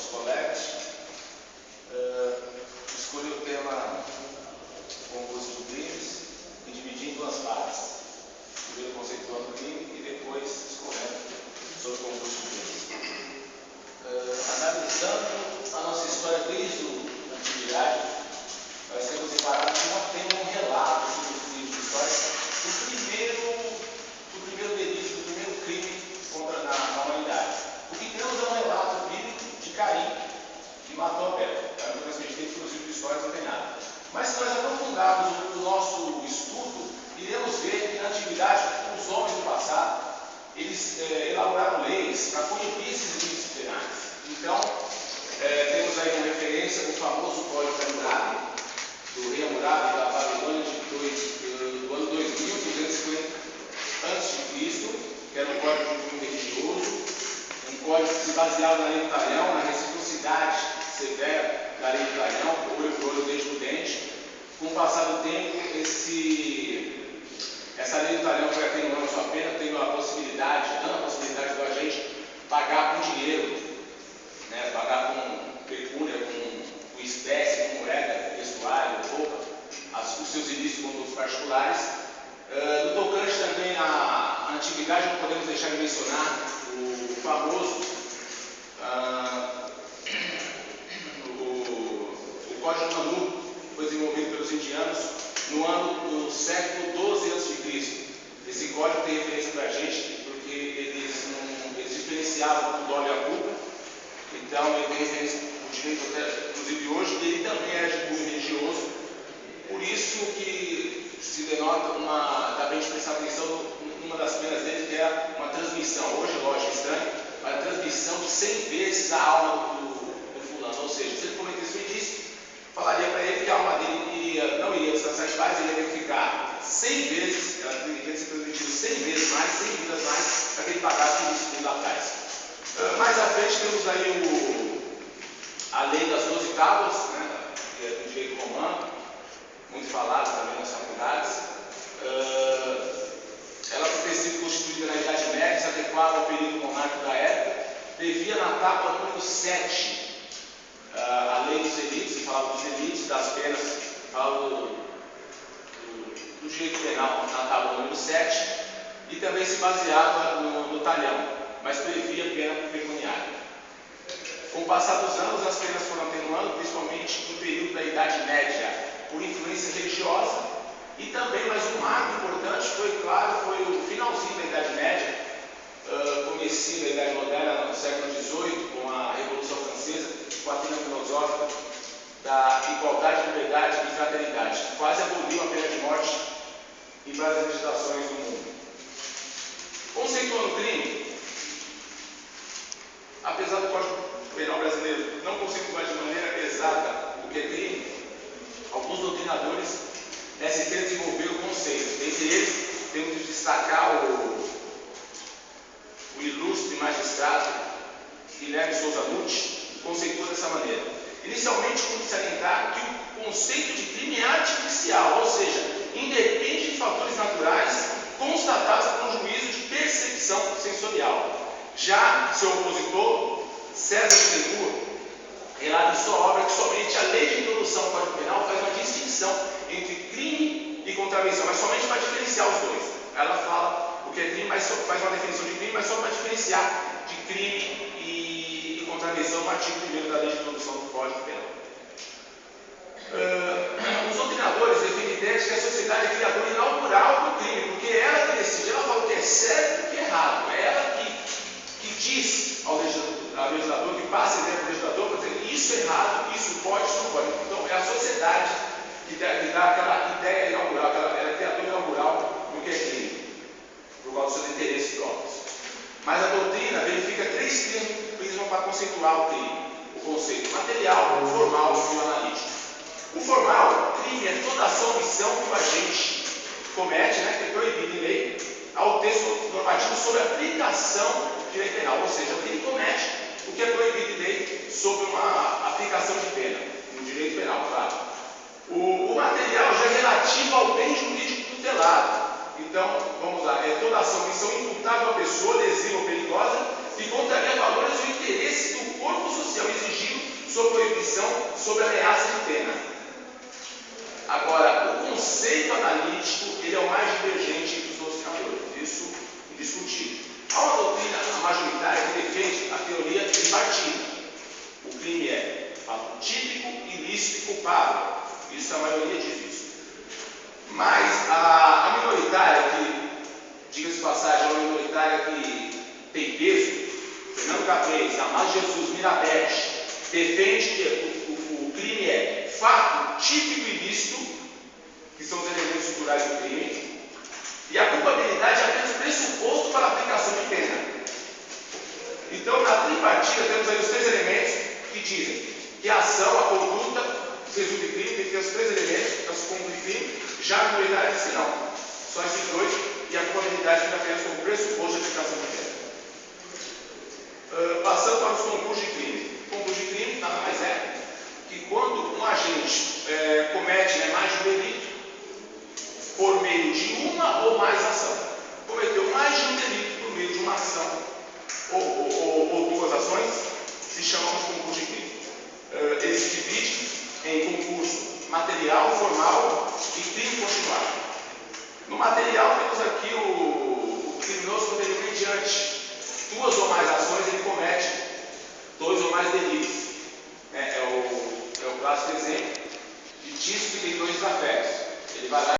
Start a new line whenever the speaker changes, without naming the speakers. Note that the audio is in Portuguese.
colegas, escolhi o tema concurso de crimes e dividi em duas partes. Primeiro conceituando o crime e depois discorrendo sobre o concurso de crimes. Analisando a nossa história desde a antiguidade, nós temos reparado que não tem um relato sobre os livros de história do primeiro delito, do primeiro crime contra a humanidade. O que temos é um relato bíblico de Caim, que matou Abel. A única coisa que a gente tem que nos livros de história não tem nada. Mas se nós aprofundarmos o nosso estudo, iremos ver que na antiguidade, os homens do passado, eles elaboraram leis para coibir esses delitos penais. Então, temos aí como referência o famoso Código de Hammurabi, do rei Hammurabi da Babilônia do ano 2250 a.C., que era um código de cunho religioso, um código que se baseava na lei do talhão, na reciprocidade severa da lei do talhão, olho por olho, dente por dente. Com o passar do tempo, essa lei do talhão foi atenuando sua pena, tendo a possibilidade do agente pagar com dinheiro, né, pagar com pecúnia, com espécie, com moeda, vestuário, roupa, os seus ilícitos com os particulares. No tocante também à antiguidade, não podemos deixar de mencionar o famoso o Código Manu, que foi desenvolvido pelos indianos no século XII a.C. Esse código tem referência para a gente porque eles diferenciavam o dolo e a culpa. Então ele tem referência no direito até, inclusive hoje, e ele também era de cunho religioso. Por isso que se denota dá para a gente prestar atenção numa das penas dele, que é uma transmissão, hoje lógico, estranho, mas a transmissão de 100 vezes a alma do fulano. Ou seja, se ele cometesse um ilícito, falaria para ele que a alma dele não iria descansar em paz, ele ia ficar 100 vezes, ela teria que ser transmitida 100 vezes mais, 100 vidas mais, para que ele pagasse o ilícito lá atrás. Mais à frente temos aí a lei das 12 tábuas, né, do direito romano, muito falada também nas faculdades. Ela foi ter sido constituída na Idade Média, se adequava ao período monárquico da época. Devia na tábua número 7 a lei dos delitos, que falava dos delitos, das penas, falava do direito penal na tábua número 7, e também se baseava no talhão, mas previa pena pecuniária. Com o passar dos anos, as penas foram atenuando, principalmente no período da Idade Média, por influência religiosa, e também, mas um marco importante foi o finalzinho da Idade Média, comecinho da Idade Moderna, no século XVIII, com a Revolução Francesa, com a trina filosófica da igualdade, liberdade e fraternidade, que quase aboliu a pena de morte em várias legislações do mundo. Conceituando o crime, apesar do Código Penal brasileiro não conceituar de maneira exata o que é crime, alguns doutrinadores nessa ideia desenvolveram conceitos. Dentre eles, temos de destacar o ilustre magistrado Guilherme Souza Nutti, que conceitua dessa maneira. Inicialmente, como salientar que o conceito de crime é artificial, ou seja, independe de fatores naturais constatados por um juízo de percepção sensorial. Já seu opositor, César de Segura, relata em sua obra que somente a lei de introdução ao Código Penal faz uma distinção entre crime e contravenção, mas somente para diferenciar os dois. Ela fala o que é crime, mas só faz uma definição de crime, mas só para diferenciar de crime e contravenção no artigo 1º da lei de introdução do Código Penal. Os doutrinadores defendem a ideia de que a sociedade é criadora inaugural do crime, porque ela que decide, ela fala o que é certo e o que é errado. É ela que diz ao legislador, que passa a ideia para o legislador, para dizer isso é errado, isso pode, isso não pode. Então é a sociedade que dá aquela ideia inaugural, ela é criadora inaugural do que é crime, por causa dos seus interesses próprios. Mas a doutrina verifica 3 prismas para conceituar o crime: o conceito material, o formal e o analítico. O formal, crime é toda ação ou omissão que o agente comete, né, que é proibido em lei, ao texto normativo sobre aplicação de lei penal, ou seja, o que ele comete, o que é proibido em lei sobre uma aplicação de pena, no direito penal, claro. O material já é relativo ao bem jurídico tutelado. Então, vamos lá, é toda ação ou omissão imputável à pessoa, lesiva ou perigosa, que contraria valores ou interesses do corpo social, exigir proibição sobre ameaça de pena. Agora, o conceito analítico ele é o mais divergente dos outros fatores, isso é indiscutível. Há uma doutrina majoritária que defende a teoria tripartida. O crime é fato típico, ilícito e culpável. Isso a maioria diz isso. Mas a minoritária, que, diga-se de passagem, é uma minoritária que tem peso, Fernando Caprez, Amado Jesus, Mirabete, defende que o crime é fato típico e ilícito, que são os elementos culturais do crime, e a culpabilidade é apenas pressuposto para a aplicação de pena. Então, na tripartida, temos aí os três elementos que dizem que a ação, a conduta, resulta em crime, tem que ter os três elementos para se cumprir crime. Já a minoritária diz que não, só esses dois, e a culpabilidade fica apenas como pressuposto de aplicação de pena. Passando para os concursos de crime. Concurso de crime nada mais é que quando um agente comete mais de um delito por meio de uma ou mais ação, cometeu mais de um delito por meio de uma ação ou duas ações, se chama de concurso de crime. Ele se divide em concurso material, formal e crime continuado. No material temos aqui o criminoso quando ele mediante duas ou mais ações ele comete dois ou mais delitos. É o clássico exemplo de Tisco e de dois desafetos. Ele vai lá